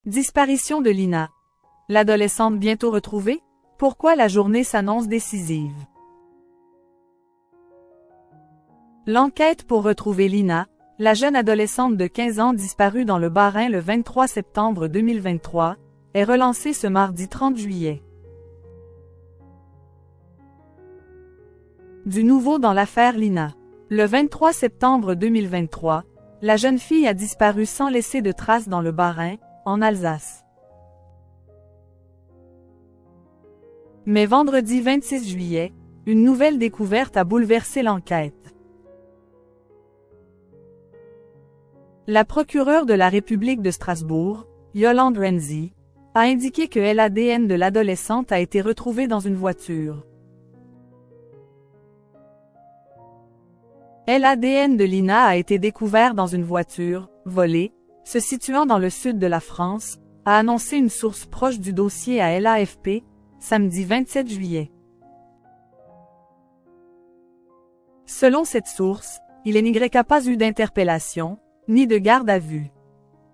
Disparition de Lina. L'adolescente bientôt retrouvée? Pourquoi la journée s'annonce décisive? L'enquête pour retrouver Lina, la jeune adolescente de 15 ans disparue dans le Bas-Rhin le 23 septembre 2023, est relancée ce mardi 30 juillet. Du nouveau dans l'affaire Lina. Le 23 septembre 2023, la jeune fille a disparu sans laisser de traces dans le Bas-Rhin, en Alsace. Mais vendredi 26 juillet, une nouvelle découverte a bouleversé l'enquête. La procureure de la République de Strasbourg, Yolande Renzi, a indiqué que l'ADN de l'adolescente a été retrouvé dans une voiture. L'ADN de Lina a été découvert dans une voiture, volée, se situant dans le sud de la France, a annoncé une source proche du dossier à l'AFP, samedi 27 juillet. Selon cette source, il n'y a pas eu d'interpellation, ni de garde à vue.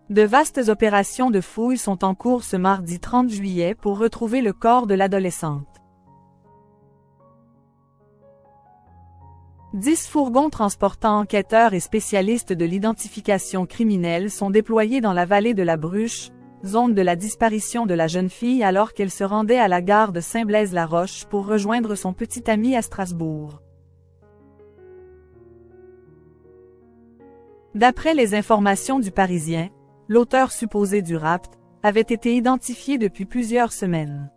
De vastes opérations de fouilles sont en cours ce mardi 30 juillet pour retrouver le corps de l'adolescente. 10 fourgons transportant enquêteurs et spécialistes de l'identification criminelle sont déployés dans la vallée de la Bruche, zone de la disparition de la jeune fille alors qu'elle se rendait à la gare de Saint-Blaise-la-Roche pour rejoindre son petit ami à Strasbourg. D'après les informations du Parisien, l'auteur supposé du rapt avait été identifié depuis plusieurs semaines.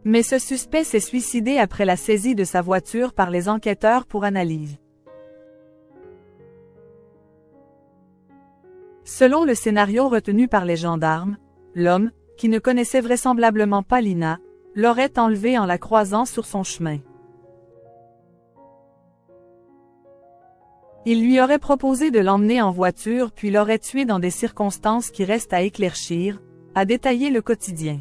Mais ce suspect s'est suicidé après la saisie de sa voiture par les enquêteurs pour analyse. Selon le scénario retenu par les gendarmes, l'homme, qui ne connaissait vraisemblablement pas Lina, l'aurait enlevée en la croisant sur son chemin. Il lui aurait proposé de l'emmener en voiture puis l'aurait tuée dans des circonstances qui restent à éclaircir, a détaillé le quotidien.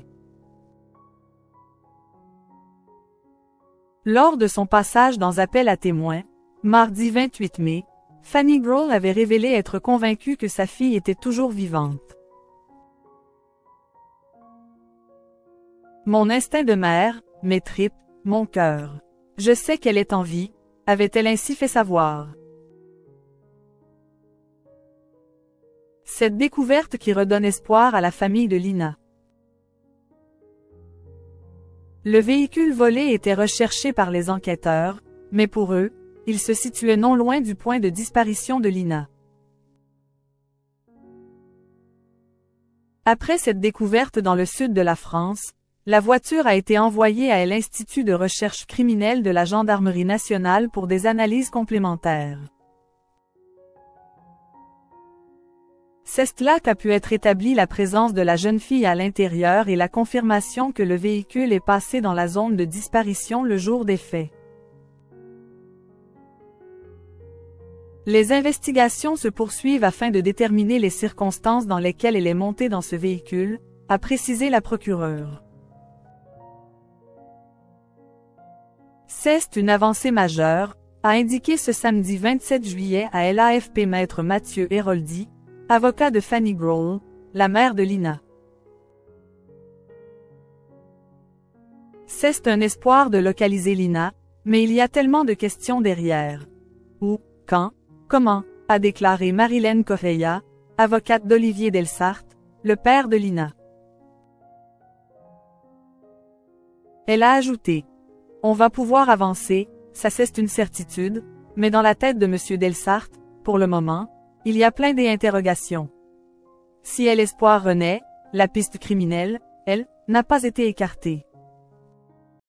Lors de son passage dans appel à témoins, mardi 28 mai, Fanny Grohl avait révélé être convaincue que sa fille était toujours vivante. Mon instinct de mère, mes tripes, mon cœur. Je sais qu'elle est en vie, avait-elle ainsi fait savoir. Cette découverte qui redonne espoir à la famille de Lina. Le véhicule volé était recherché par les enquêteurs, mais pour eux, il se situait non loin du point de disparition de Lina. Après cette découverte dans le sud de la France, la voiture a été envoyée à l'Institut de recherche criminelle de la Gendarmerie nationale pour des analyses complémentaires. C'est là qu'a pu être établie la présence de la jeune fille à l'intérieur et la confirmation que le véhicule est passé dans la zone de disparition le jour des faits. Les investigations se poursuivent afin de déterminer les circonstances dans lesquelles elle est montée dans ce véhicule, a précisé la procureure. C'est une avancée majeure, a indiqué ce samedi 27 juillet à l'AFP maître Mathieu Héroldi, avocat de Fanny Grohl, la mère de Lina. C'est un espoir de localiser Lina, mais il y a tellement de questions derrière. Où, quand, comment, a déclaré Marilène Correia, avocate d'Olivier Delsart, le père de Lina. Elle a ajouté: on va pouvoir avancer, ça c'est une certitude, mais dans la tête de M. Delsart, pour le moment, il y a plein d'interrogations. Si l'espoir renaît, la piste criminelle, elle, n'a pas été écartée.